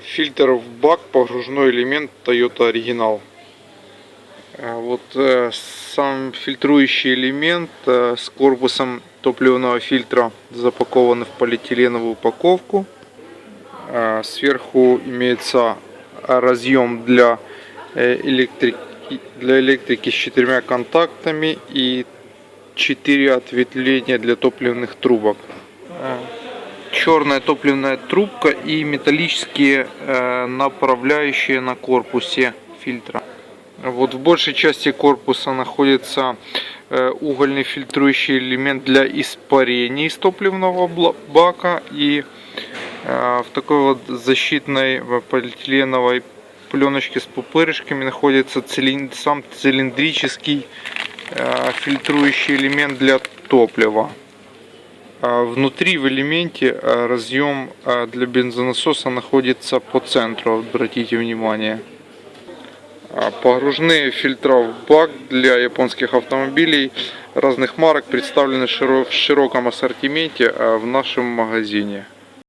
Фильтр в бак, погружной элемент Toyota Original. Вот сам фильтрующий элемент с корпусом топливного фильтра запакован в полиэтиленовую упаковку. Сверху имеется разъем для электрики с 4 контактами и 4 ответвления для топливных трубок. Черная топливная трубка и металлические направляющие на корпусе фильтра. Вот в большей части корпуса находится угольный фильтрующий элемент для испарений из топливного бака, и в такой вот защитной полиэтиленовой пленочке с пупырышками находится сам цилиндрический фильтрующий элемент для топлива. Внутри в элементе разъем для бензонасоса находится по центру, обратите внимание. Погружные фильтра в бак для японских автомобилей разных марок представлены в широком ассортименте в нашем магазине.